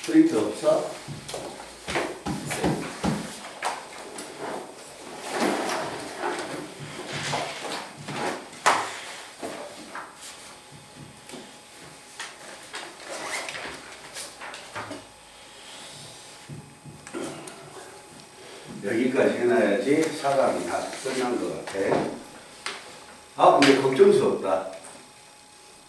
프린트 없어? 여기까지 해놔야지 사각이 다 끝난 것 같아. 아, 근데 걱정스럽다.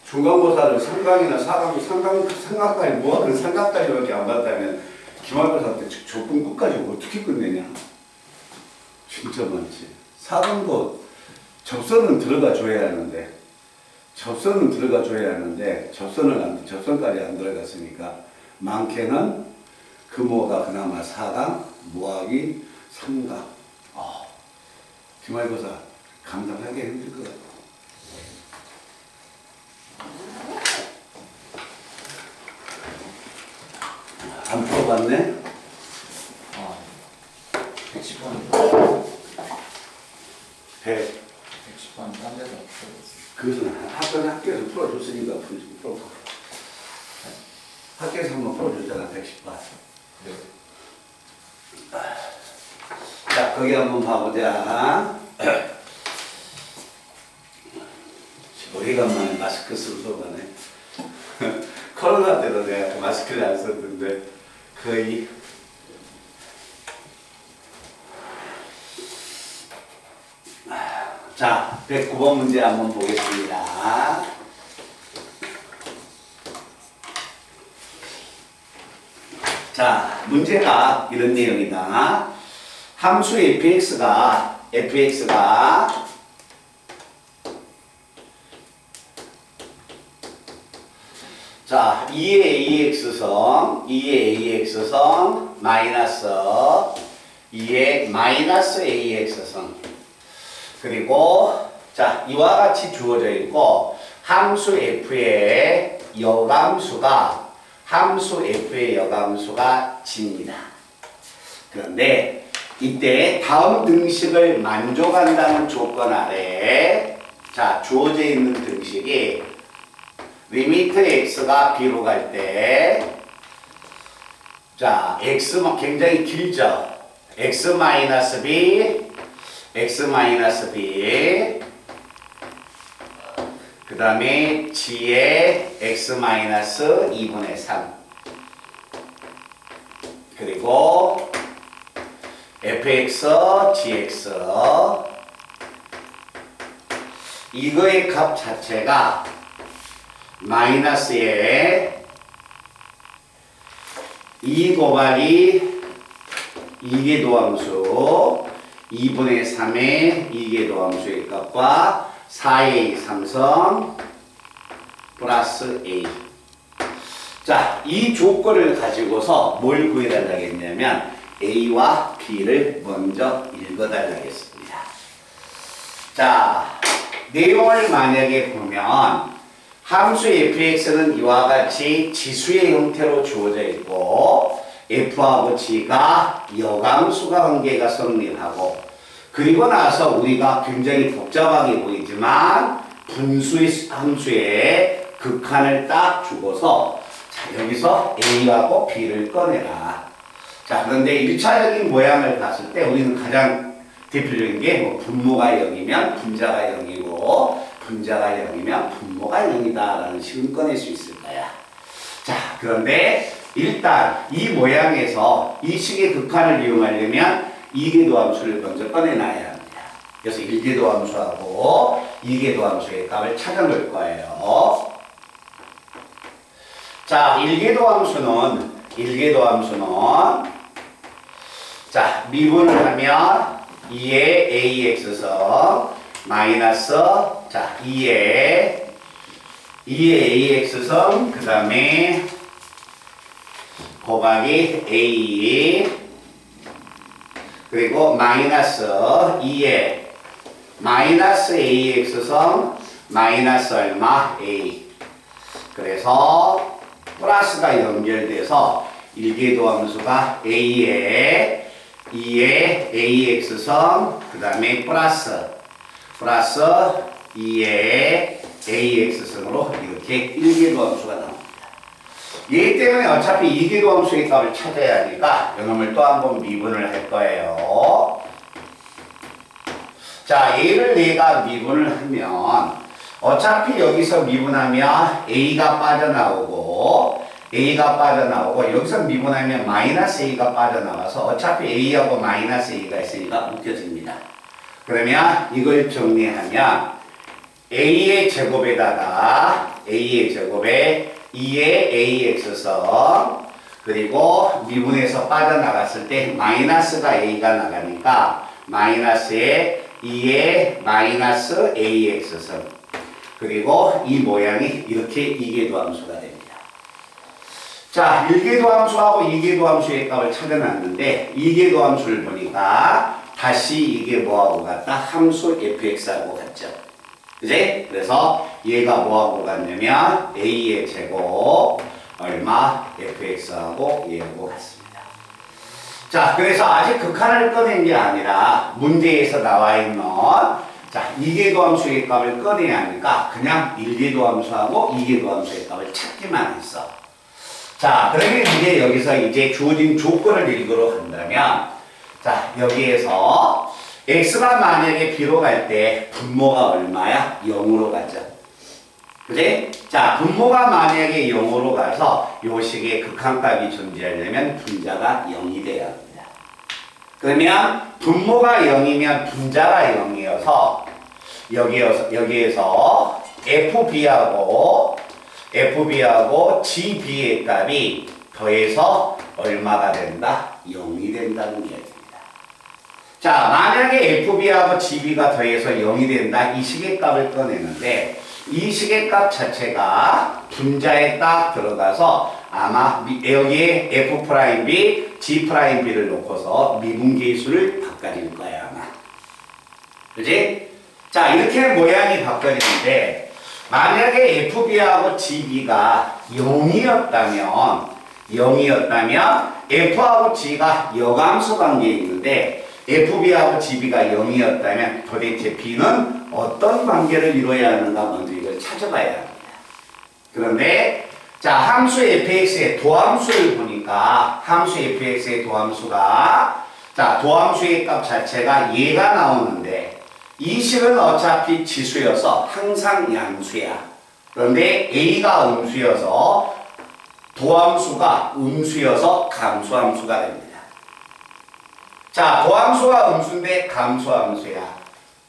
중간고사를 삼각이나 삼각까지 뭐하든 삼각까지밖에 안 봤다면 기말고사 때 조건 끝까지 어떻게 끝내냐? 진짜 많지. 사각도 접선은 들어가 줘야 하는데 접선까지 안 들어갔으니까 많게는 금호가 그나마 사각, 무학이 삼각. 기말고사 감당하기 힘들 것 같아. 안 풀어봤네? 110번 100. 110번 딴 데서 풀어봤어요. 그것은 학교에서 풀어줬으니까 풀어. 학교에서 한번 풀어줬잖아, 110번. 네. 자, 거기 한번 봐보자. 오래간만에 마스크 쓰고 가네. 코로나 때도 내가 마스크를 안 썼는데 거의 자, 109번 문제 한번 보겠습니다. 자, 문제가 이런 내용이다. 함수 fx가 자, 2의 AX선 마이너스 2의 마이너스 AX선 그리고 자, 이와 같이 주어져 있고 함수 f의 여감수가 g입니다. 그런데 이때 다음 등식을 만족한다는 조건 아래 자, 주어져 있는 등식이 리미트 x가 b로 갈 때 자, x만 굉장히 길죠. x-b 그 다음에 g의 x-2분의 3 그리고 fx, gx 이거의 값 자체가 마이너스에 2 곱하기 2계도함수 2분의 3의 2계도함수의 값과 4a 삼성 플러스 a 자, 이 조건을 가지고서 뭘 구해달라고 했냐면 a와 b를 먼저 읽어달라고 했습니다. 자, 내용을 만약에 보면 함수 fx는 이와 같이 지수의 형태로 주어져 있고 f하고 g가 여감수가 관계가 성립하고 그리고 나서 우리가 굉장히 복잡하게 보이지만 분수의 함수의 극한을 딱 주고서 자, 여기서 a하고 b를 꺼내라. 자, 그런데 1차적인 모양을 봤을 때 우리는 가장 대표적인 게 뭐 분모가 0이면 분자가 0이고 분자가 0이면 분모가 0이다 라는 식을 꺼낼 수 있을 거야. 자, 그런데 일단 이 모양에서 이 식의 극한을 이용하려면 2계도함수를 먼저 꺼내놔야 합니다. 그래서 1계도함수하고 2계도함수의 값을 찾아놓을 거예요. 자, 1계도함수는 자, 미분을 하면 2의 AX선 마이너스 자 2의 AX선 그 다음에 곱하기 A 그리고 마이너스 2의 마이너스 AX선 마이너스 얼마 A 그래서 플러스가 연결돼서 1계도함수가 A에 2의 AX선 그 다음에 플러스 2의 AX선으로 이렇게 1계도함수가 나옵니다. 얘 때문에 어차피 이기도함수의 값을 찾아야 하니까 이놈을 또 한 번 미분을 할 거예요. 자, 얘를 내가 미분을 하면 어차피 여기서 미분하면 A가 빠져나오고 여기서 미분하면 마이너스 A가 빠져나와서 어차피 A하고 마이너스 A가 있으니까 묶여집니다. 그러면 이걸 정리하면 A의 제곱에다가 A의 제곱에 2의 AX선 그리고 미분에서 빠져나갔을 때 마이너스가 A가 나가니까 마이너스에 2의 마이너스 AX선 그리고 이 모양이 이렇게 이계도함수가 됩니다. 자, 1계도함수하고 2계도함수의 값을 찾아놨는데 2계도함수를 보니까 다시 이게 뭐하고 같다? 함수 fx하고 같죠. 그지? 그래서 얘가 뭐하고 같냐면 a의 제곱 얼마 fx하고 얘하고 같습니다. 자, 그래서 아직 극한을 꺼낸 게 아니라 문제에서 나와 있는 자, 2계도함수의 값을 꺼내야 하니까 그냥 1계도함수하고 2계도함수의 값을 찾기만 했어. 자, 그러면 이제 여기서 이제 주어진 조건을 읽으러 한다면 자, 여기에서 x가 만약에 b로 갈 때 분모가 얼마야? 0으로 가죠. 그지? 자, 분모가 만약에 0으로 가서 요 식의 극한값이 존재하려면 분자가 0이 돼야 합니다. 그러면 분모가 0이면 분자가 0이어서 여기에서 FB하고 GB의 값이 더해서 얼마가 된다? 0이 된다는 얘기입니다. 자, 만약에 FB하고 GB가 더해서 0이 된다. 이 식의 값을 꺼내는데 이 식의 값 자체가 분자에 딱 들어가서 아마 여기에 F'B, G'B를 놓고서 미분계수를 바꿔줄 거야 아마. 그지? 자, 이렇게 모양이 바꿔지는데 만약에 FB하고 GB가 0이었다면 F하고 G가 여감수 관계에 있는데 FB하고 GB가 0이었다면 도대체 B는 어떤 관계를 이루어야 하는가 먼저 이걸 찾아봐야 합니다. 그런데 자, 함수 fx의 도함수를 보니까 함수 fx의 도함수가 자, 도함수의 값 자체가 얘가 나오는데 이 식은 어차피 지수여서 항상 양수야. 그런데 A가 음수여서 도함수가 음수여서 감수함수가 됩니다. 자, 도함수가 음수인데 감수함수야.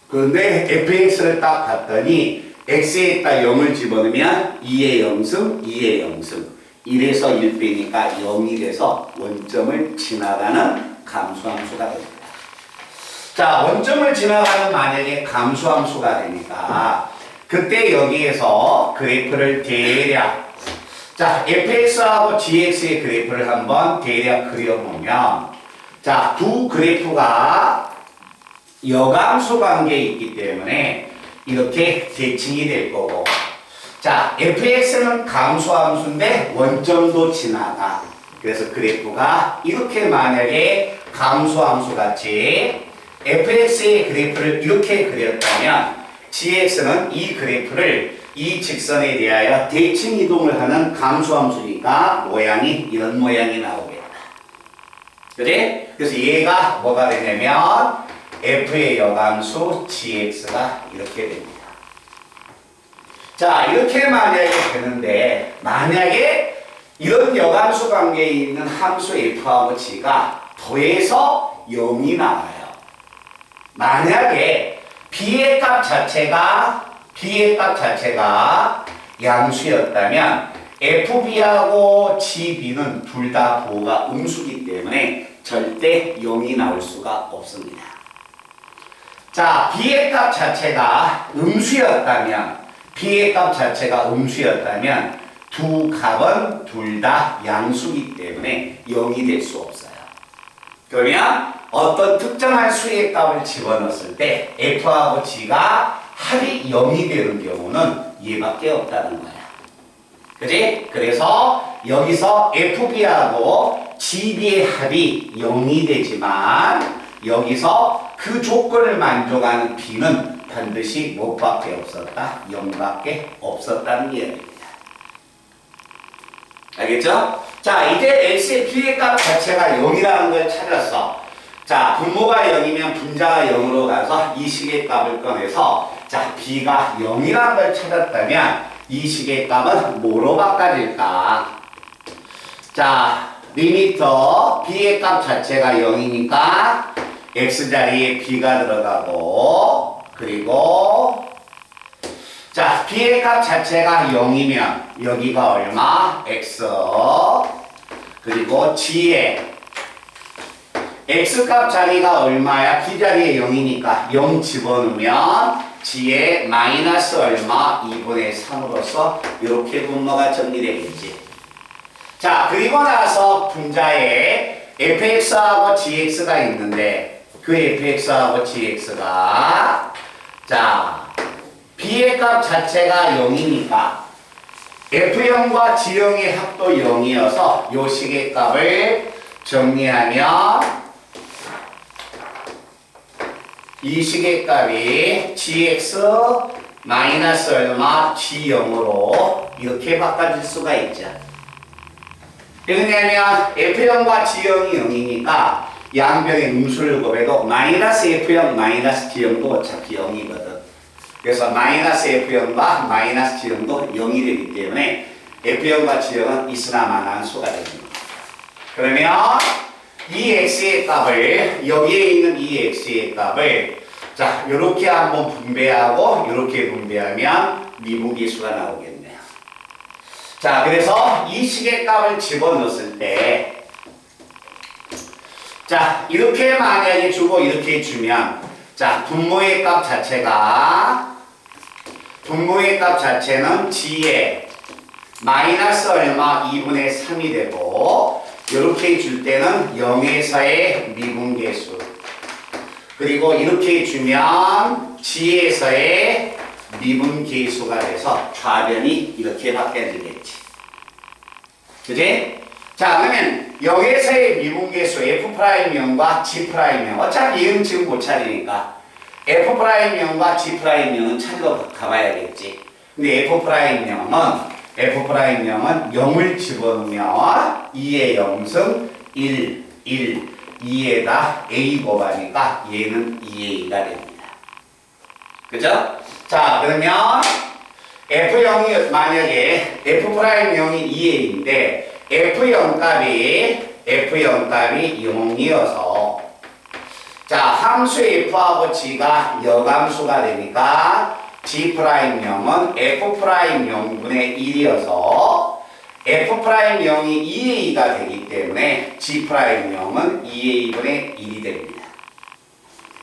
그런데 fx를 딱 봤더니 x에다 0을 집어넣으면 2의 0승, 2의 0승 1에서 1 빼니까 0이 돼서 원점을 지나가는 감수함수가 됩니다. 자, 원점을 지나가는 만약에 감수함수가 되니까 그때 여기에서 그래프를 대략 자, fx하고 gx의 그래프를 한번 대략 그려보면 자, 두 그래프가 여감수 관계에 있기 때문에 이렇게 대칭이 될 거고 자, fx는 감수함수인데 원점도 지나가. 그래서 그래프가 이렇게 만약에 감수함수 같이 fx의 그래프를 이렇게 그렸다면 gx는 이 그래프를 이 직선에 대하여 대칭 이동을 하는 감수함수니까 모양이 이런 모양이 나오겠다. 그래? 그래서 얘가 뭐가 되냐면 f의 여감수 gx가 이렇게 됩니다. 자, 이렇게 만약에 되는데 만약에 이런 여감수 관계에 있는 함수 f하고 g가 더해서 0이 나와요. 만약에 b의 값 자체가 양수였다면 fb하고 gb는 둘 다 부호가 음수기 때문에 절대 0이 나올 수가 없습니다. 자, b의 값 자체가 음수였다면 두 값은 둘 다 양수기 때문에 0이 될 수 없어요. 그러면 어떤 특정한 수의 값을 집어넣었을 때 f하고 g가 합이 0이 되는 경우는 얘밖에 없다는 거야. 그지? 그래서 여기서 fb하고 gb의 합이 0이 되지만 여기서 그 조건을 만족하는 b는 반드시 뭐밖에 없었다? 0밖에 없었다는 이야기입니다. 알겠죠? 자, 이제 x의 b의 값 자체가 0이라는 걸 찾았어. 자, 분모가 0이면 분자가 0으로 가서 이 식의 값을 꺼내서 자, b가 0이라는 걸 찾았다면 이 식의 값은 뭐로 바꿔질까? 자, 리미터 b의 값 자체가 0이니까 x자리에 b가 들어가고 그리고 자, b의 값 자체가 0이면 여기가 얼마? x 그리고 g에 x값 자리가 얼마야? b자리에 0이니까 0 집어넣으면 g에 마이너스 얼마? 2분의 3으로서 이렇게 분모가 정리되겠지. 자, 그리고 나서 분자에 fx하고 gx가 있는데 그 fx하고 gx가 자 b의 값 자체가 0이니까 f0과 g0의 합도 0이어서 요 식의 값을 정리하면 이 식의 값이 gx 마이너스 얼마 g0으로 이렇게 바꿔질 수가 있죠. 왜냐면 f0과 g0이 0이니까 양변의 음수를 곱해도 마이너스 f0 마이너스 g0도 어차피 0이거든. 그래서 마이너스 f0과 마이너스 g0도 0이 되기 때문에 f0과 g0은 있으나마나한 수가 됩니다. 그러면 이 x의 값을 여기에 있는 이 x의 값을 자 이렇게 한번 분배하고 이렇게 분배하면 미분계수가 나오겠네요. 자 그래서 이 식의 값을 집어넣었을 때 자 이렇게 만약에 주고 이렇게 주면 자 분모의 값 자체는 g에 마이너스 얼마 2분의 3이 되고 이렇게 줄 때는 0에서의 미분계수 그리고 이렇게 주면 g에서의 미분계수가 돼서 좌변이 이렇게 바뀌어지겠지. 그지? 자 그러면 0에서의 미분계수 F'M과 G'M 어차피 얘는 지금 못 찾으니까 F'M과 G'M은 찾으러 가봐야겠지. 근데 F'M은 0을 집어넣으면 2의 0승 1, 2에다 A 곱하니까 얘는 2A가 됩니다. 그죠? 자 그러면 F0이 만약에 F'M이 2A인데 F0 값이 0이어서 자 함수 F하고 G가 여감수가 되니까 G'M은 F'M분의 1이어서 F'M이 2A가 되기 때문에 G'M은 2A분의 1이 됩니다.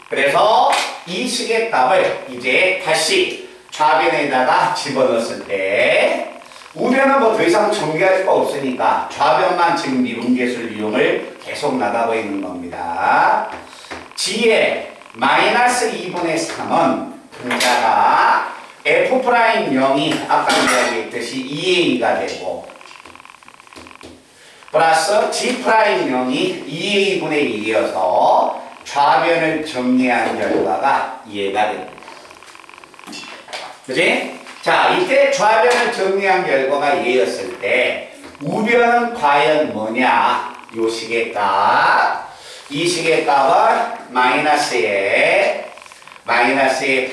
그래서 이 식의 값을 이제 다시 좌변에다가 집어넣었을 때 우변은 뭐 더 이상 정리할 거 없으니까 좌변만 지금 미분계수를 이용을 계속 나가고 있는 겁니다. G의 마이너스 2분의 3은 분자가 F'M이 아까 이야기했듯이 2A가 되고 플러스 G'M이 2A분의 1이어서 좌변을 정리한 결과가 얘가 됩니다. 그지? 자, 이때 좌변을 정리한 결과가 얘였을 때 우변은 과연 뭐냐? 요 식의 값. 이 식의 값은 마이너스의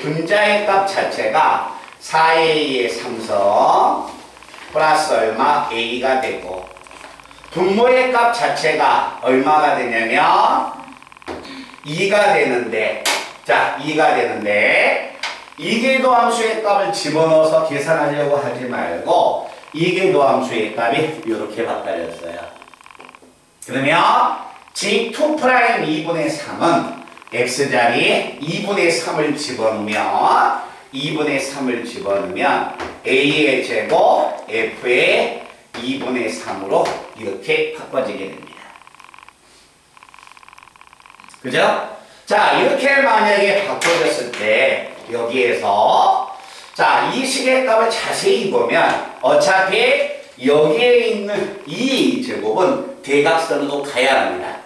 분자의 값 자체가 4A의 3성 플러스 얼마? A가 되고 분모의 값 자체가 얼마가 되냐면 2가 되는데 자 2가 되는데 이계도함수의 값을 집어넣어서 계산하려고 하지 말고 이계도함수의 값이 이렇게 바꿔졌어요. 그러면 G2' 2분의 3은 x자리에 2분의 3을 집어넣으면 a의 제곱 f의 2분의 3으로 이렇게 바꿔지게 됩니다. 그죠? 자 이렇게 만약에 바꿔졌을 때 여기에서 자 이 식의 값을 자세히 보면 어차피 여기에 있는 이 제곱은 대각선으로 가야 합니다.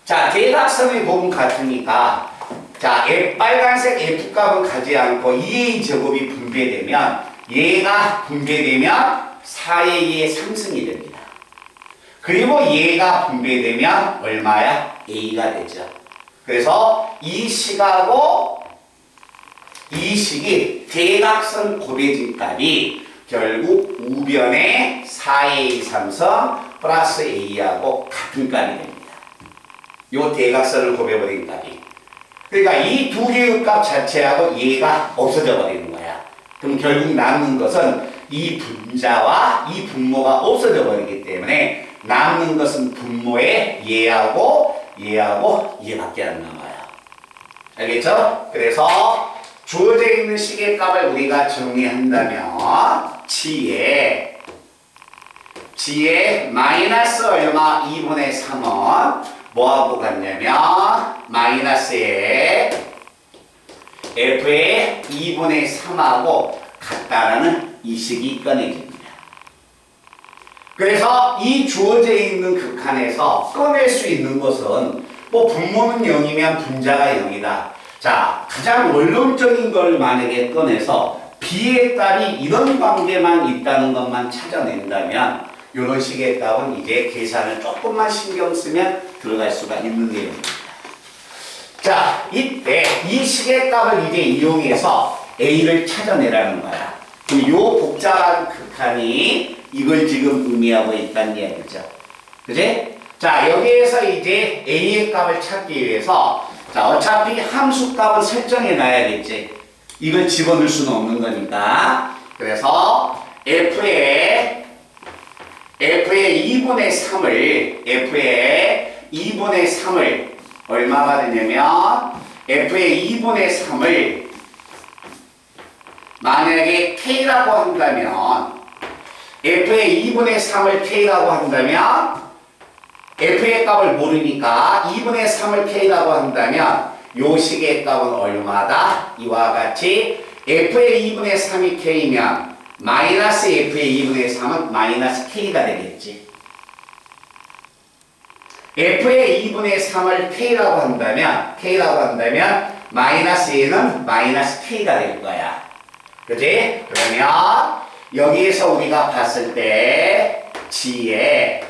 자 대각선의 곱은 같으니까 자 빨간색 F값은 가지 않고 2A 제곱이 분배되면 얘가 분배되면 4A의 상승이 됩니다. 그리고 얘가 분배되면 얼마야? A가 되죠. 그래서 이 식하고 이 식이 대각선 곱해진 값이 결국 우변의 4A 삼성 플러스 A하고 같은 값이 됩니다. 요 대각선을 곱해버린 값이. 그러니까 이 두 개의 값 자체하고 얘가 없어져 버리는 거야. 그럼 결국 남는 것은 이 분자와 이 분모가 없어져 버리기 때문에 남는 것은 분모의 얘하고 얘밖에 안 남아요. 알겠죠? 그래서 주어져 있는 식의 값을 우리가 정리한다면 g의 마이너스 얼마 2분의 3은 뭐하고 같냐면 마이너스에 f의 2분의 3하고 같다라는 이 식이 꺼내집니다. 그래서 이 주어져 있는 극한에서 꺼낼 수 있는 것은 뭐 분모는 0이면 분자가 0이다. 자, 가장 원론적인 걸 만약에 꺼내서 B의 값이 이런 관계만 있다는 것만 찾아낸다면 이런 식의 값은 이제 계산을 조금만 신경 쓰면 들어갈 수가 있는 내용입니다. 자, 이때 이 식의 값을 이제 이용해서 A를 찾아내라는 거야. 그럼 이 복잡한 극한이 이걸 지금 의미하고 있다는 이야기죠. 그지? 자, 여기에서 이제 A의 값을 찾기 위해서 자, 어차피 함수 값은 설정해 놔야겠지. 이걸 집어넣을 수는 없는 거니까. 그래서 F의 2분의 3을 얼마가 되냐면 F의 2분의 3을 만약에 K라고 한다면 F의 2분의 3을 K라고 한다면 F의 값을 모르니까 2분의 3을 K라고 한다면 요 식의 값은 얼마다? 이와 같이 F의 2분의 3이 K면 마이너스 F의 2분의 3은 마이너스 K가 되겠지. F의 2분의 3을 K라고 한다면 마이너스 A는 마이너스 K가 될 거야. 그지? 그러면 여기에서 우리가 봤을 때 G의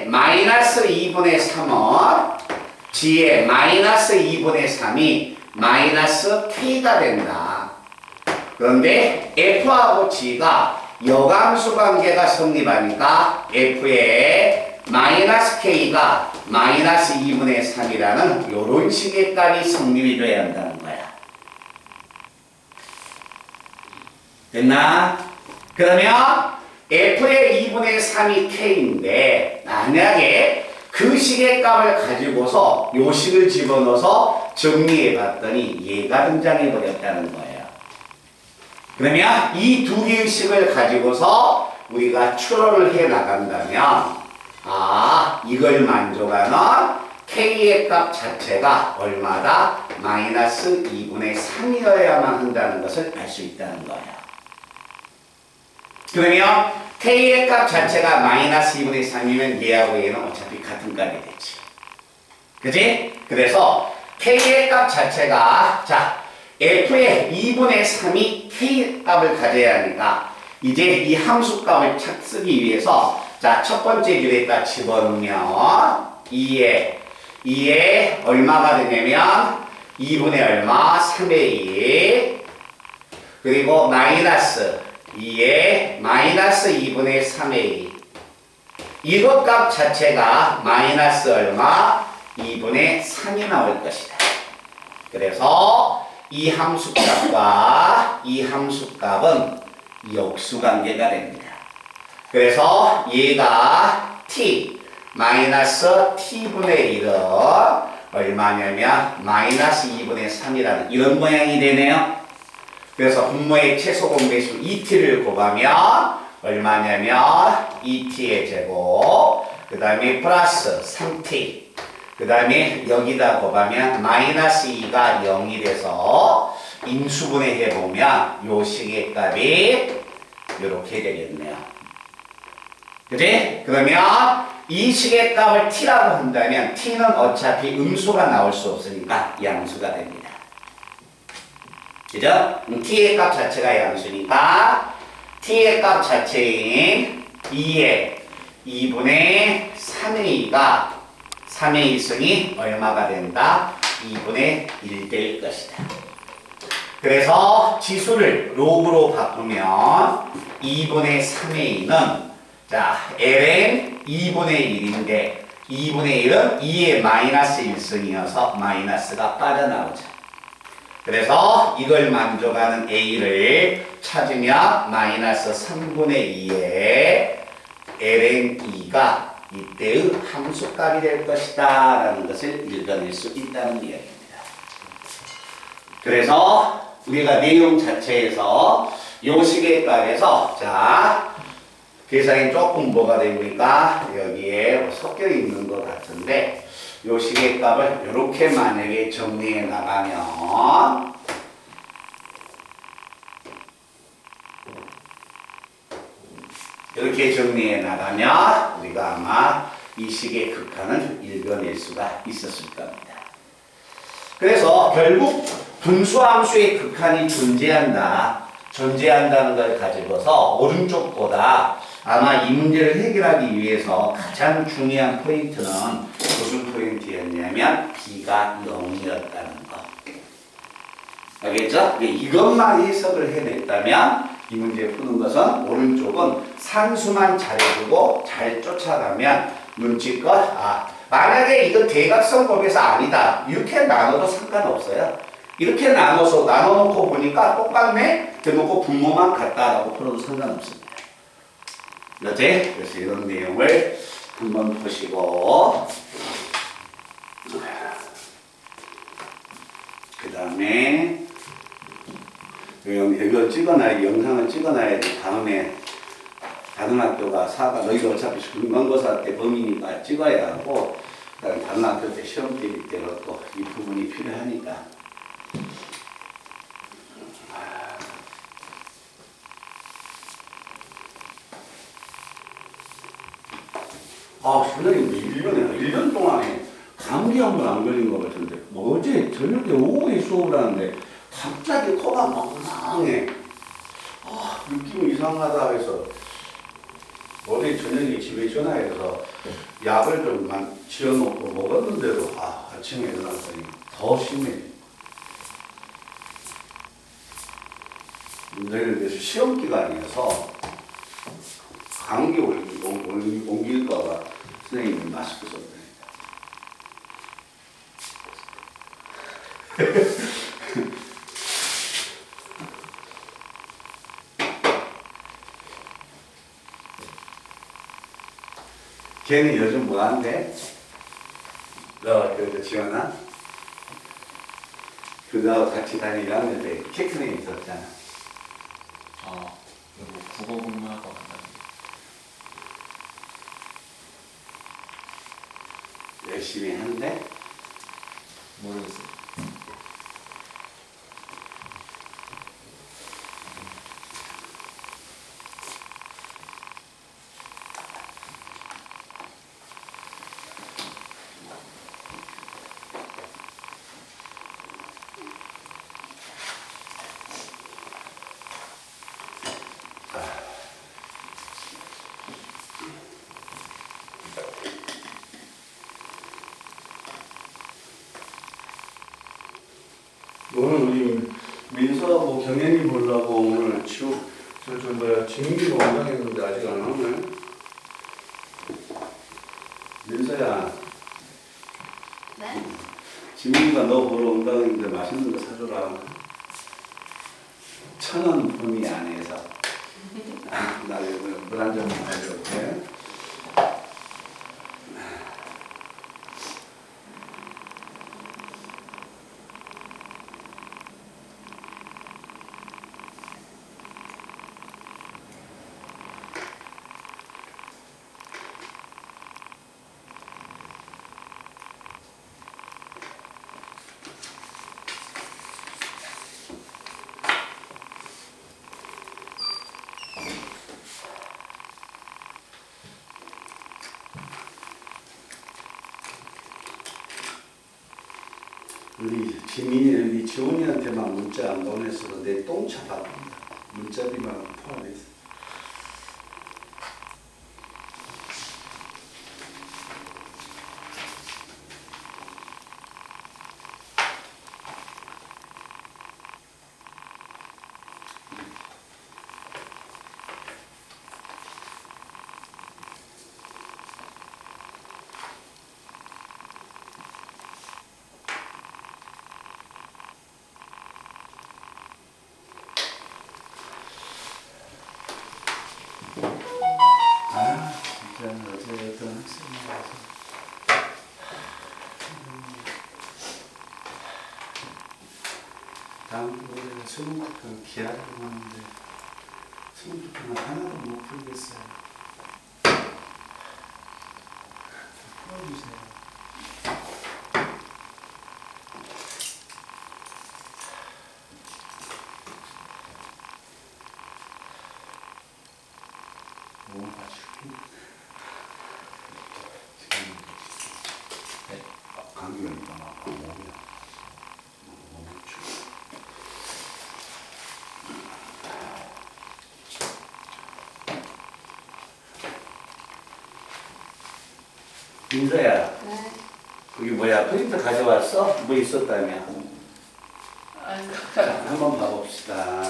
마이너스 2분의 3은 G의 마이너스 2분의 3이 마이너스 K가 된다. 그런데 F하고 G가 여감수 관계가 성립하니까 F의 마이너스 K가 마이너스 2분의 3이라는 요런 식의 값이 성립이 돼야 한다는 거야. 됐나? 그러면 F의 2분의 3이 K인데 만약에 그 식의 값을 가지고서 요 식을 집어넣어서 정리해 봤더니 얘가 등장해 버렸다는 거예요. 그러면 이 두 개의 식을 가지고서 우리가 추론을 해 나간다면 이걸 만족하는 K의 값 자체가 얼마다? 마이너스 2분의 3이어야만 한다는 것을 알 수 있다는 거예요. 그러면 K의 값 자체가 마이너스 2분의 3이면 얘하고 얘는 어차피 같은 값이 되지. 그지? 그래서 K의 값 자체가 F의 2분의 3이 K 값을 가져야 하니까 이제 이 함수 값을 쓰기 위해서 첫 번째 줄에다 집어넣으면 2에 얼마가 되냐면 2분의 얼마? 3의 2 그리고 마이너스 2에 마이너스 2분의 3의 2 이것 값 자체가 마이너스 얼마? 2분의 3이 나올 것이다. 그래서 이 함수값과 이 함수값은 역수관계가 됩니다. 그래서 얘가 t 마이너스 t분의 1은 얼마냐면 마이너스 2분의 3이라는 이런 모양이 되네요. 그래서 분모의 최소 공배수 2t를 곱하면 얼마냐면 2t의 제곱 그 다음에 플러스 3t 그 다음에 여기다 곱하면 마이너스 2가 0이 돼서 인수분해 해보면 요 식의 값이 이렇게 되겠네요. 그지? 그러면 이 식의 값을 t라고 한다면 t는 어차피 음수가 나올 수 없으니까 양수가 됩니다. 그죠? t의 값 자체가 양수니까 t의 값 자체인 2에 2분의 3a가 3의 1승이 얼마가 된다? 2분의 1 될 것이다. 그래서 지수를 로그로 바꾸면 2분의 3a는 자 ln 2분의 1인데 2분의 1은 2의 마이너스 1승이어서 마이너스가 빠져나오죠. 그래서 이걸 만족하는 a를 찾으면 마이너스 3분의 2의 ln 2가 이때의 함수값이 될 것이다 라는 것을 읽어낼 수 있다는 이야기입니다. 그래서 우리가 내용 자체에서 요식의 값에서 자 계산이 조금 뭐가 됩니까? 여기에 섞여 있는 것 같은데 요식의 값을 이렇게 만약에 정리해 나가면 이렇게 정리해 나가면 우리가 아마 이 식의 극한을 읽어낼 수가 있었을 겁니다. 그래서 결국 분수함수의 극한이 존재한다는 걸 가지고서 오른쪽보다 아마 이 문제를 해결하기 위해서 가장 중요한 포인트는 무슨 포인트였냐면 b가 0이었다는 거. 알겠죠? 이것만 해석을 해냈다면 이 문제 푸는 것은 오른쪽은 산수만 잘해주고 잘 쫓아가면 눈치껏 만약에 이거 대각선법에서 아니다 이렇게 나눠도 상관없어요. 이렇게 나눠놓고 보니까 똑같네 대놓고 분모만 같다라고 풀어도 상관없습니다. 그렇지? 그래서 이런 내용을 한번 보시고 그 다음에 이거 찍어놔야 영상을 찍어놔야지 다음에 다른 학교가 너희도 어차피 중간고사 때 범위니까 찍어야 하고 그다음에 다른 학교 때 시험 때릴 때로 또 이 부분이 필요하니까 선생님 1년 동안에 감기 한 번 안 걸린 것 같은데 어제 저녁에 오후에 수업을 하는데 갑자기 코가 멍멍해. 느낌이 이상하다 해서 어제 저녁에 집에 전화해서 약을 좀만 지어놓고 먹었는데도 아침에 일어났더니 더 심해. 내일 시험 기간이어서 감기 옮길까봐 선생님이 마스크 썼다니까. 걔는 요즘 뭐 한대? 지원아? 그거하고 같이 다니고 하는데 캐트링 있었잖아. 국어 공부하고 간다. 열심히 하는데? 모르겠어요. 오늘 우리 민서하고 경연이 보려고 오늘 지민이가 원장했는데 아직 안 오네. 민서야. 네? 지민이가 너 보러 온다고 했는데 맛있는 거 사줘라. 1,000원 범위 안에서. 나 물 한 잔만 가져올게. 우리 지민이, 지훈이한테만 문자 안 보냈어도 내 똥차 받습니다. 문자비만 포함해서. 어떤 학생이라서 다음 주에 수능특강 기하려고 하는데 수능특강은 하나도 못 풀겠어요. 풀어주세요. 너무 맞추기. 지금 감기가 막 몸이야. 너무 맞추기. 민서야, 네. 거기 뭐야? 프린터 가져왔어? 뭐 있었다며? 아이고. 자, 한번 봐봅시다.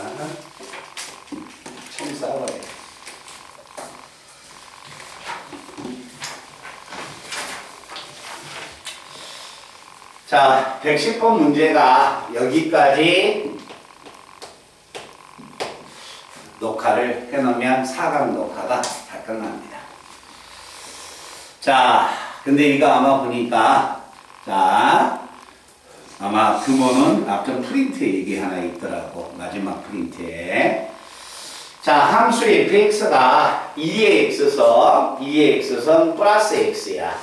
총 싸워야. 자, 110번 문제가 여기까지 녹화를 해놓으면 4강 녹화가 다 끝납니다. 자, 근데 이거 아마 보니까, 자, 아마 규모는 앞전 프린트에 이게 하나 있더라고. 마지막 프린트에. 자, 함수 fx가 2의 x선 플러스 x야.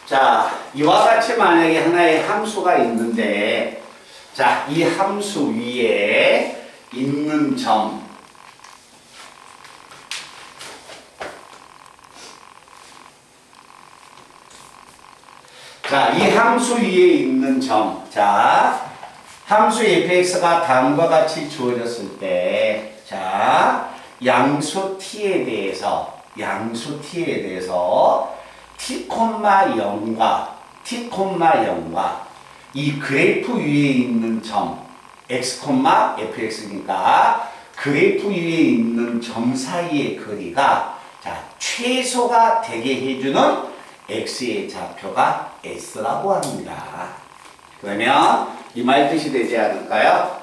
자, 이와 같이 만약에 하나의 함수가 있는데, 자, 이 함수 위에 있는 점, 자, 이 함수 위에 있는 점, 자, 함수 fx가 다음과 같이 주어졌을 때, 자, 양수 t에 대해서 t, 0과 이 그래프 위에 있는 점 x, fx니까 그래프 위에 있는 점 사이의 거리가 자, 최소가 되게 해주는 x의 좌표가 s라고 합니다. 그러면 이 말 뜻이 되지 않을까요?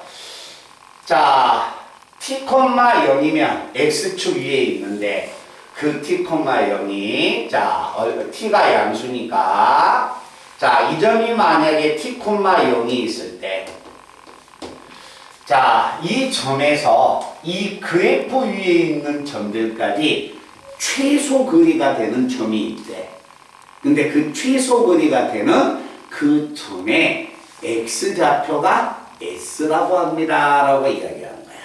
자, t, 0이면 x축 위에 있는데 그 t, 0이 자, t가 양수니까 자, 이 점이 만약에 t, 0이 있을 때 자, 이 점에서 이 그래프 위에 있는 점들까지 최소 거리가 되는 점이 있대. 근데 그 최소 거리가 되는 그 점의 x좌표가 s라고 합니다. 라고 이야기하는 거야.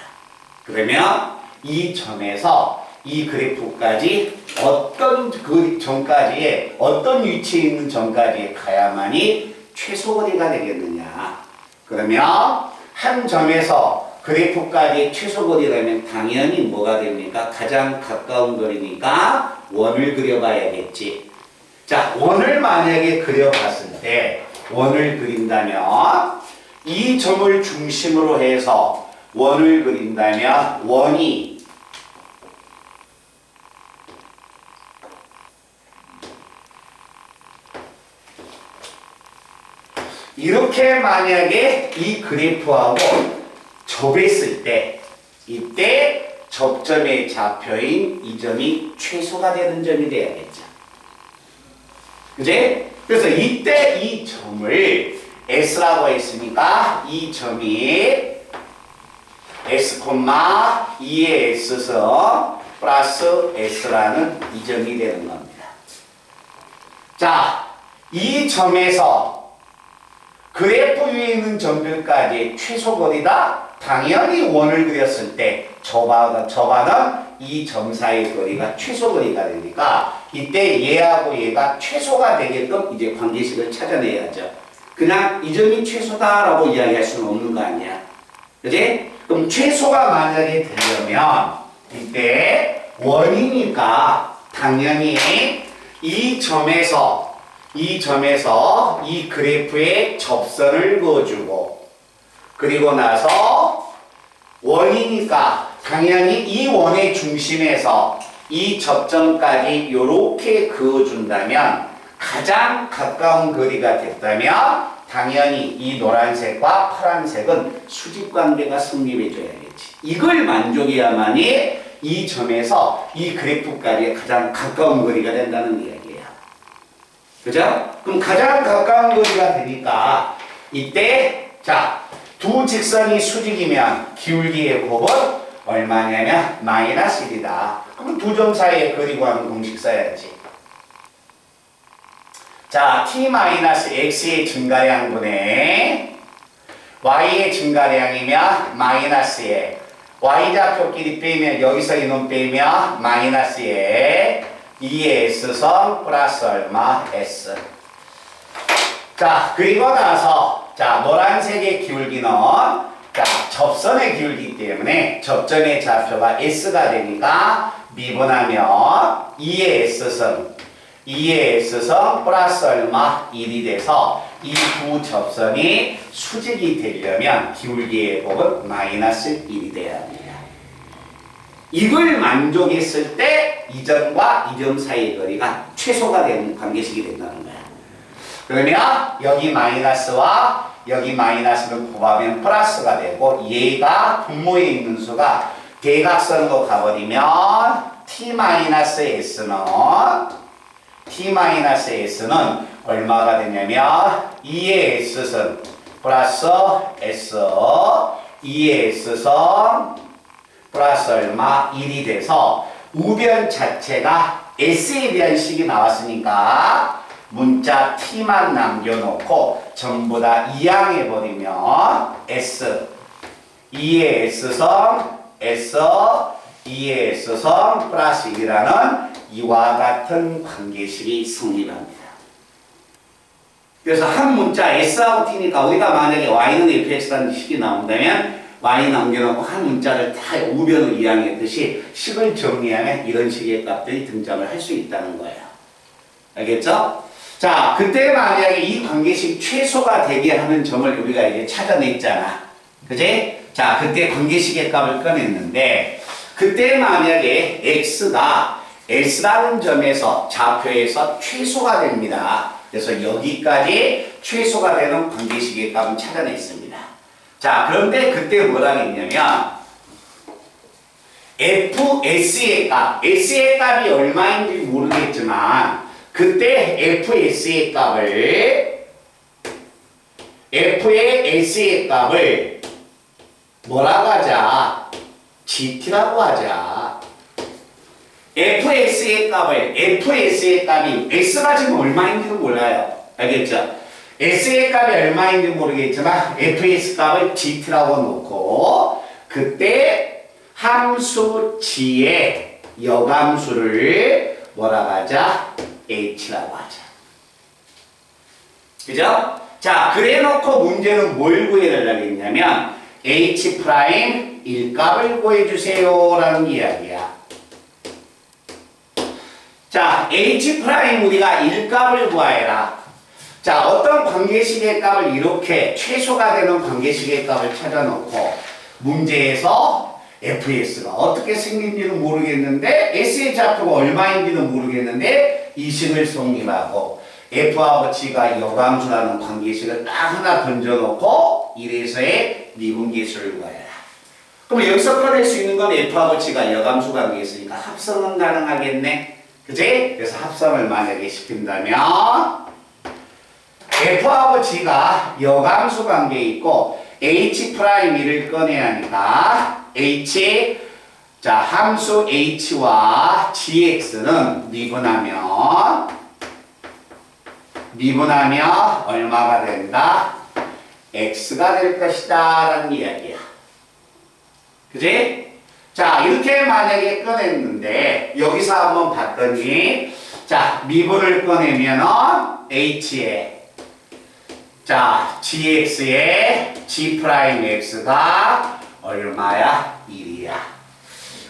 그러면 이 점에서 이 그래프까지 어떤 그 점까지의 어떤 위치에 있는 점까지 가야만이 최소 거리가 되겠느냐. 그러면 한 점에서 그래프까지 최소 거리라면 당연히 뭐가 됩니까? 가장 가까운 거리니까 원을 그려봐야겠지. 자, 원을 만약에 그려봤을 때 원을 그린다면 이 점을 중심으로 해서 원을 그린다면 원이 이렇게 만약에 이 그래프하고 접했을 때 이때 접점의 좌표인 이 점이 최소가 되는 점이 돼야겠죠. 그지? 그래서 이때 이 점을 S라고 했으니까 이 점이 S, 2의 S선 플러스 S라는 이 점이 되는 겁니다. 자, 이 점에서 그래프 위에 있는 점들까지 최소 거리다? 당연히 원을 그렸을 때 저바는 이 점 사이의 거리가 최소 거리가 되니까 이때 얘하고 얘가 최소가 되게끔 이제 관계식을 찾아내야죠. 그냥 이 점이 최소다라고 이야기할 수는 없는 거 아니야. 그지? 그럼 최소가 만약에 되려면 이때 원이니까 당연히 이 점에서 이 그래프에 접선을 그어주고 그리고 나서 원이니까 당연히 이 원의 중심에서 이 접점까지 이렇게 그어준다면 가장 가까운 거리가 됐다면 당연히 이 노란색과 파란색은 수직관계가 성립해줘야겠지. 이걸 만족해야만이 이 점에서 이 그래프까지 가장 가까운 거리가 된다는 이야기예요. 그죠? 그럼 가장 가까운 거리가 되니까 이때 자, 두 직선이 수직이면 기울기의 곱은 얼마냐면 마이너스 1이다. 그럼 두 점 사이의 거리 구하는 공식 써야지. 자, t-x의 증가량분의 y의 증가량이면 마이너스에 y좌표끼리 빼면 여기서 이놈 빼면 마이너스에 2의 s선 플러스 얼마 s. 자, 그리고 나서 자, 노란색의 기울기는 자, 접선의 기울기 때문에 접점의 좌표가 s가 되니까 미분하면 2의 s선 플러스 얼마 1이 돼서 이 두 접선이 수직이 되려면 기울기의 곱은 마이너스 1이 돼야 합니다. 이걸 만족했을 때 이 점과 이 점 사이의 거리가 최소가 되는 관계식이 된다는 거야. 그러면 여기 마이너스와 여기 마이너스를 곱하면 플러스가 되고 얘가 분모에 있는 수가 대각선으로 가버리면 t-s는 얼마가 되냐면 2의 s선 플러스 s 2의 s선 플러스 얼마 1이 돼서 우변 자체가 s에 대한 식이 나왔으니까 문자 t만 남겨놓고 전부 다 이항해버리면 s 2의 s선 s 2의 s선 플러스 1이라는 이와 같은 관계식이 성립합니다. 그래서 한 문자 s하고 t니까 우리가 만약에 y는 fx라는 식이 나온다면 y 남겨놓고 한 문자를 다 우변으로 이항했듯이 식을 정리하면 이런 식의 값들이 등장을 할 수 있다는 거예요. 알겠죠? 자, 그때 만약에 이 관계식 최소가 되게 하는 점을 우리가 이제 찾아냈잖아. 그지? 자, 그때 관계식의 값을 꺼냈는데 그때 만약에 x가 s라는 점에서 좌표에서 최소가 됩니다. 그래서 여기까지 최소가 되는 관계식의 값은 찾아냈습니다. 자, 그런데 그때 뭐라 했냐면 fs의 값, s의 값이 얼마인지 모르겠지만 그때 fs의 값을 뭐라고 하자? gt라고 하자. fs의 값이 s가 지금 얼마인지도 몰라요. 알겠죠? s의 값이 얼마인지 모르겠지만 fs 값을 gt라고 놓고 그때 함수 g의 여감수를 뭐라고 하자? h라고 하자. 그죠? 자, 그래 놓고 문제는 뭘 구해달라고 했냐면 h' 일값을 구해주세요 라는 이야기야. 자, h' 우리가 일값을 구하여라. 자, 어떤 관계식의 값을 이렇게 최소가 되는 관계식의 값을 찾아놓고 문제에서 fs가 어떻게 생긴지는 모르겠는데 s의 좌표가 얼마인지는 모르겠는데 이 식을 성립하고 f하고 g가 여감수라는 관계식을 딱 하나 던져놓고 1에서의 미분계수를 구하여라. 그럼 여기서 꺼낼 수 있는 건 f하고 g가 여감수 관계있으니까 합성은 가능하겠네. 그치? 그래서 합성을 만약에 시킨다면 f하고 g가 여감수 관계에 있고 h'1을 꺼내야 하니까 자, 함수 h와 gx는 미분하면 얼마가 된다? x가 될 것이다 라는 이야기야. 그지? 자, 이렇게 만약에 꺼냈는데 여기서 한번 봤더니 자, 미분을 꺼내면은 h에 자, gx의 g'x가 얼마야? 1이야.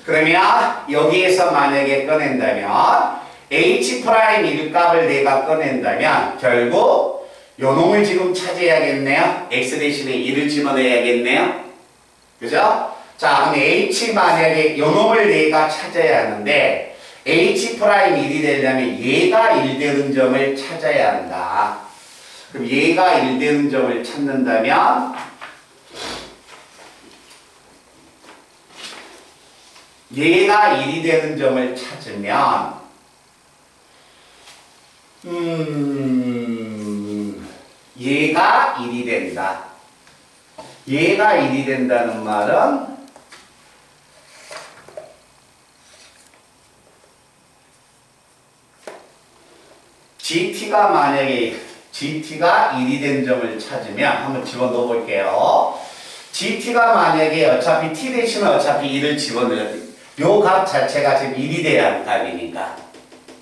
그러면 여기에서 만약에 꺼낸다면 h'1 값을 내가 꺼낸다면 결국 요 놈을 지금 찾아야겠네요. x 대신에 1을 집어넣어야겠네요. 그죠? 자, 그럼 h 만약에 요 놈을 내가 찾아야 하는데 h'1이 되려면 얘가 1 되는 점을 찾아야 한다. 그럼 얘가 1 되는 점을 찾는다면 얘가 1이 되는 점을 찾으면 얘가 1이 된다. 얘가 1이 된다는 말은 GT가 만약에 GT가 1이 된 점을 찾으면 한번 집어넣어 볼게요. GT가 만약에 어차피 T 대신에 어차피 1을 집어넣어야 돼. 요 값 자체가 지금 1이 돼야 하는 값이니까.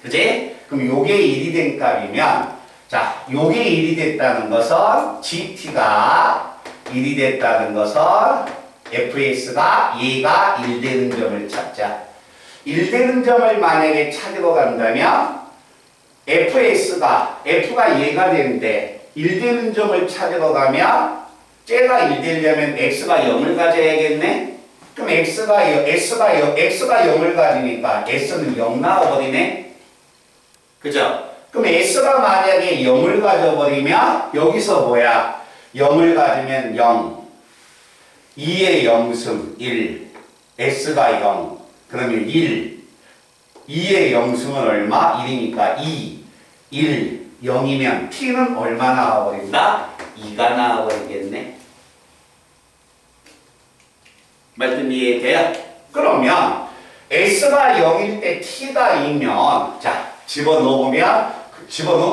그지? 그럼 요게 1이 된 값이면 자, 요게 1이 됐다는 것은 GT가 1이 됐다는 것은 FS가 얘가 1 되는 점을 찾자. 1 되는 점을 만약에 찾으러 간다면 F가 얘가 되는데 1 되는 점을 찾으러 가면 쟤가 1 되려면 X가 0을 가져야겠네? 그럼 X가 0을 가지니까 S는 0 나와버리네? 그죠? 그럼 S가 만약에 0을 가져버리면 여기서 뭐야? 0을 가지면 0 2의 0승 1 S가 0 그러면 1 2의 0승은 얼마? 1이니까 2 1 0이면 T는 얼마 나와버린다? 2가 나와버리겠네. 말씀 이해돼요? 그러면 S가 0일 때 T가 2면 자 집어넣고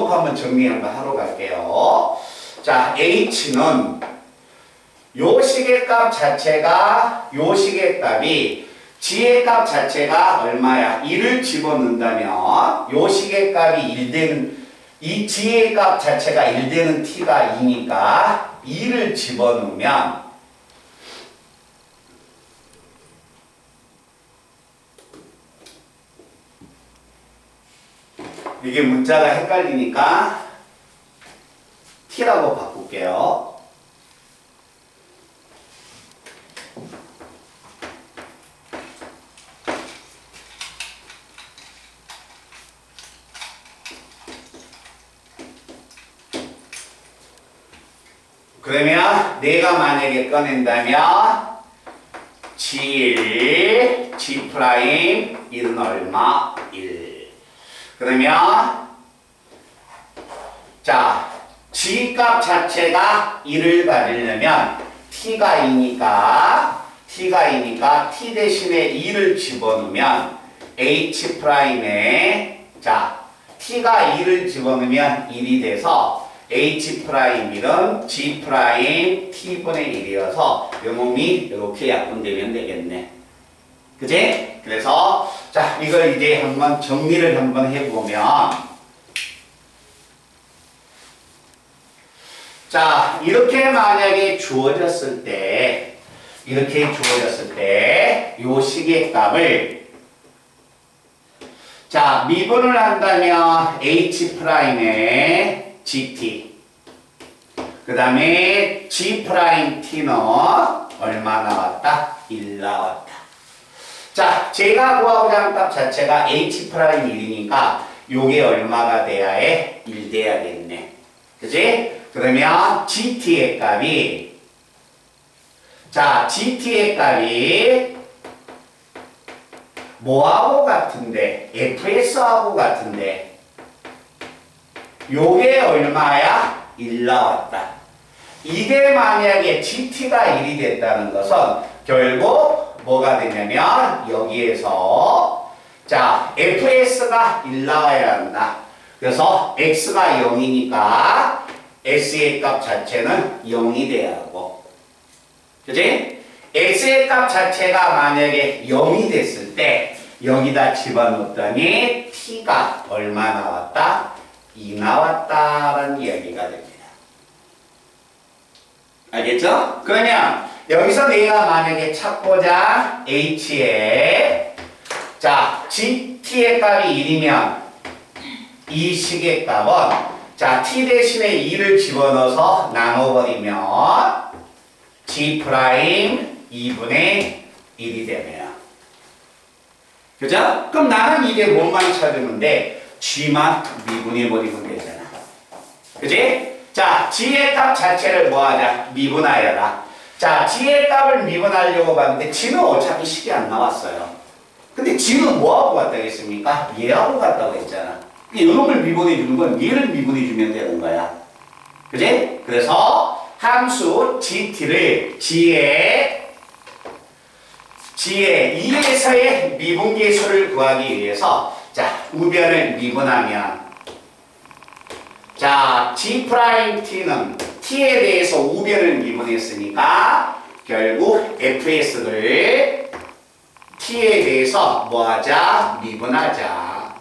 한번 정리 한번 하러 갈게요. 자 H는 요 시계값 자체가 요 시계값이 G의 값 자체가 얼마야? 1을 집어넣는다면 요 시계값이 1 되는 이 G의 값 자체가 1 되는 T가 2니까 2를 집어넣으면 이게 문자가 헷갈리니까 T라고 바꿀게요. 그러면 내가 만약에 꺼낸다면 G1, G', 1은 얼마? 1. 그러면 자 G 값 자체가 1을 가지려면 T가 2니까 T 대신에 2를 집어넣으면 H'에 자 T가 2를 집어넣으면 1이 돼서 H'1은 G' T분의 1이어서 요놈이 이렇게 약분되면 되겠네. 그지? 그래서 자 이걸 이제 한번 정리를 한번 해보면 자 이렇게 만약에 주어졌을 때 요 시계값을 자 미분을 한다면 H'의 GT 그 다음에 G'T는 얼마 나왔다? 1 나왔다. 자, 제가 구하고자 하는 값 자체가 H'1이니까 요게 얼마가 돼야 해? 1 돼야겠네. 그지? 그러면 GT의 값이 자, GT의 값이 뭐하고 같은데? FS하고 같은데 요게 얼마야? 1 나왔다. 이게 만약에 GT가 1이 됐다는 것은 결국 뭐가 되냐면 여기에서 자 FS가 1 나와야 한다. 그래서 X가 0이니까 S의 값 자체는 0이 돼야 하고 그치? X의 값 자체가 만약에 0이 됐을 때 여기다 집어넣었더니 T가 얼마 나왔다? 2 나왔다라는 이야기가 됩니다. 알겠죠? 그러면 여기서 내가 만약에 찾고자 h에 자 gt의 값이 1이면 이 식의 값은 자 t 대신에 2를 집어넣어서 나눠버리면 g 프라임 2분의 1이 되네요. 그죠? 그럼 나는 이게 뭐만 찾으면 돼? g만 미분해버리면 되잖아. 그지? 자, g의 값 자체를 뭐하냐? 미분하여라. 자, g의 값을 미분하려고 봤는데 g는 어차피 식이 안 나왔어요. 근데 g는 뭐하고 같다겠습니까? 얘하고 같다고 했잖아. 이놈을 미분해 주는 건 얘를 미분해 주면 되는 거야. 그지? 그래서 함수 gt를 g의 2에서의 미분계수를 구하기 위해서 자, 우변을 미분하면 자, g't는 t에 대해서 우변을 미분했으니까 결국 fs를 t에 대해서 뭐하자? 미분하자.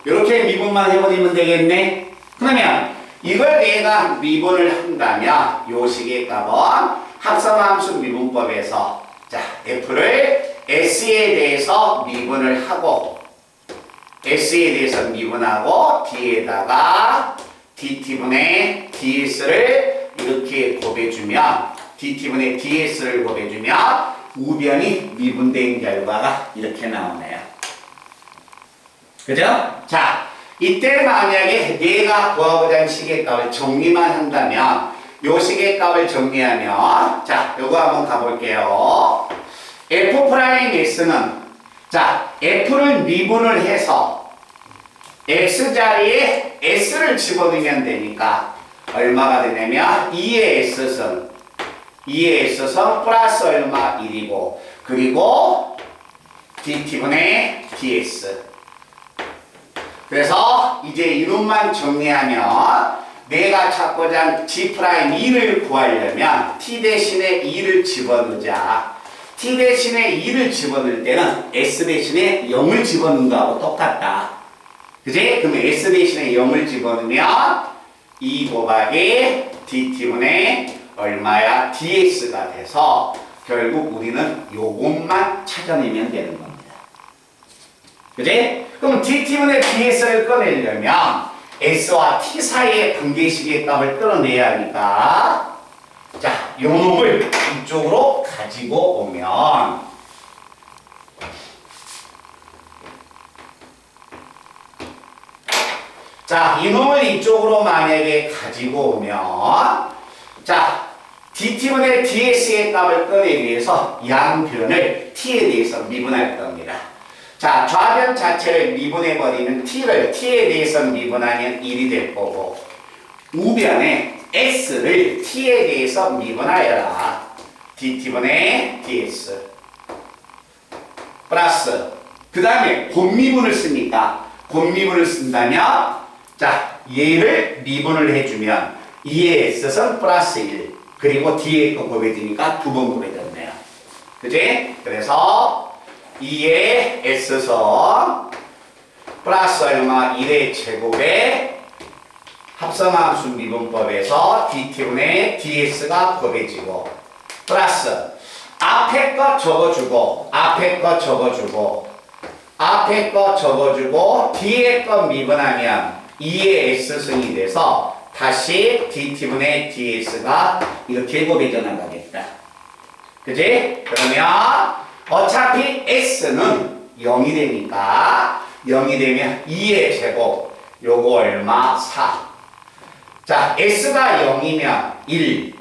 이렇게 미분만 해버리면 되겠네. 그러면 이걸 내가 미분을 한다면 요 식의 값은 합성함수 미분법에서 자 f를 s에 대해서 미분을 하고 s에 대해서 미분하고 d에다가 dt분의 ds를 이렇게 곱해주면 dt분의 ds를 곱해주면 우변이 미분된 결과가 이렇게 나오네요. 그죠? 자, 이때 만약에 내가 구하고자 하는 식의 값을 정리만 한다면 요 식의 값을 정리하면 자, 요거 한번 가볼게요. f's는 자, f를 미분을 해서 x자리에 s를 집어넣으면 되니까 얼마가 되냐면 2의 s선 플러스 얼마 1이고 그리고 dt분의 ds. 그래서 이제 이놈만 정리하면 내가 찾고자 한 g'2를 구하려면 t 대신에 2를 집어넣자. t 대신에 2를 집어넣을 때는 s 대신에 0을 집어넣는 거하고 똑같다. 그지? 그러면 s 대신에 0을 집어넣으면 2 곱하기 dt분의 얼마야? ds가 돼서 결국 우리는 요것만 찾아내면 되는 겁니다. 그지? 그럼 dt분의 ds를 꺼내려면 s와 t 사이의 관계식의 값을 끌어내야 하니까 자, 요 놈을 이쪽으로 가지고 오면 자, 이 놈을 이쪽으로 만약에 가지고 오면 자, dt분의 ds의 값을 꺼내기 위해서 양변을 t에 대해서 미분할 겁니다. 자, 좌변 자체를 미분해버리는 t를 t에 대해서 미분하면 1이 될 거고 우변에 s를 t에 대해서 미분하여라. dt분의 ds 플러스 그 다음에 곱미분을 쓰니까 곱미분을 쓴다면 자, 얘를 미분을 해주면 2의 s선 플러스 1 그리고 뒤에 거 곱해지니까 두 번 곱해졌네요. 그치? 그래서 2의 s선 플러스 얼마 1의 제곱에 합성함수 미분법에서 dt분의 ds가 곱해지고 플러스 앞에 거 적어주고 앞에 거 적어주고 앞에 거 적어주고 뒤에 거 미분하면 2의 s승이 돼서 다시 dt분의 ds가 이렇게 곱해져 나가겠다. 그지? 그러면 어차피 s는 0이 되니까 0이 되면 2의 제곱 요거 얼마? 4. 자, s가 0이면 1,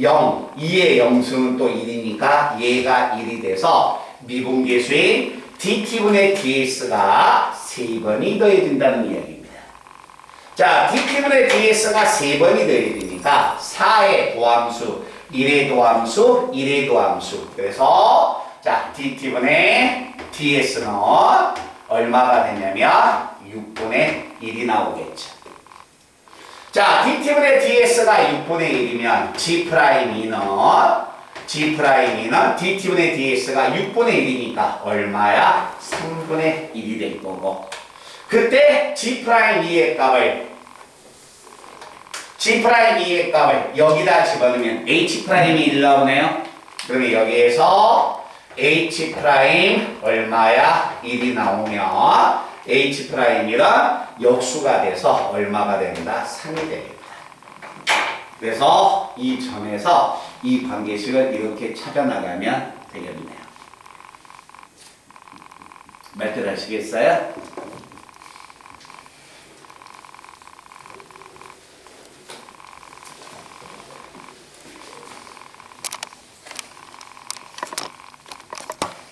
0, 2의 0승은 또 1이니까 얘가 1이 돼서 미분계수인 dt분의 ds가 3번이 더해진다는 이야기입니다. 자, dt분의 ds가 3번이 더해지니까 4의 도함수, 1의 도함수, 1의 도함수. 그래서 자, dt분의 ds는 얼마가 되냐면 6분의 1이 나오겠죠. 자, dt분의 ds가 6분의 1이면 g'는 dt분의 ds가 6분의 1이니까 얼마야? 3분의 1이 될 거고 그때 g'2의 값을 G'2의 값을 여기다 집어넣으면 H'이 1 나오네요. 그러면 여기에서 H' 얼마야? 1이 나오면 H'이란 역수가 돼서 얼마가 된다? 3이 되겠다. 그래서 이 점에서 이 관계식을 이렇게 찾아나가면 되겠네요. 말뜻 하시겠어요?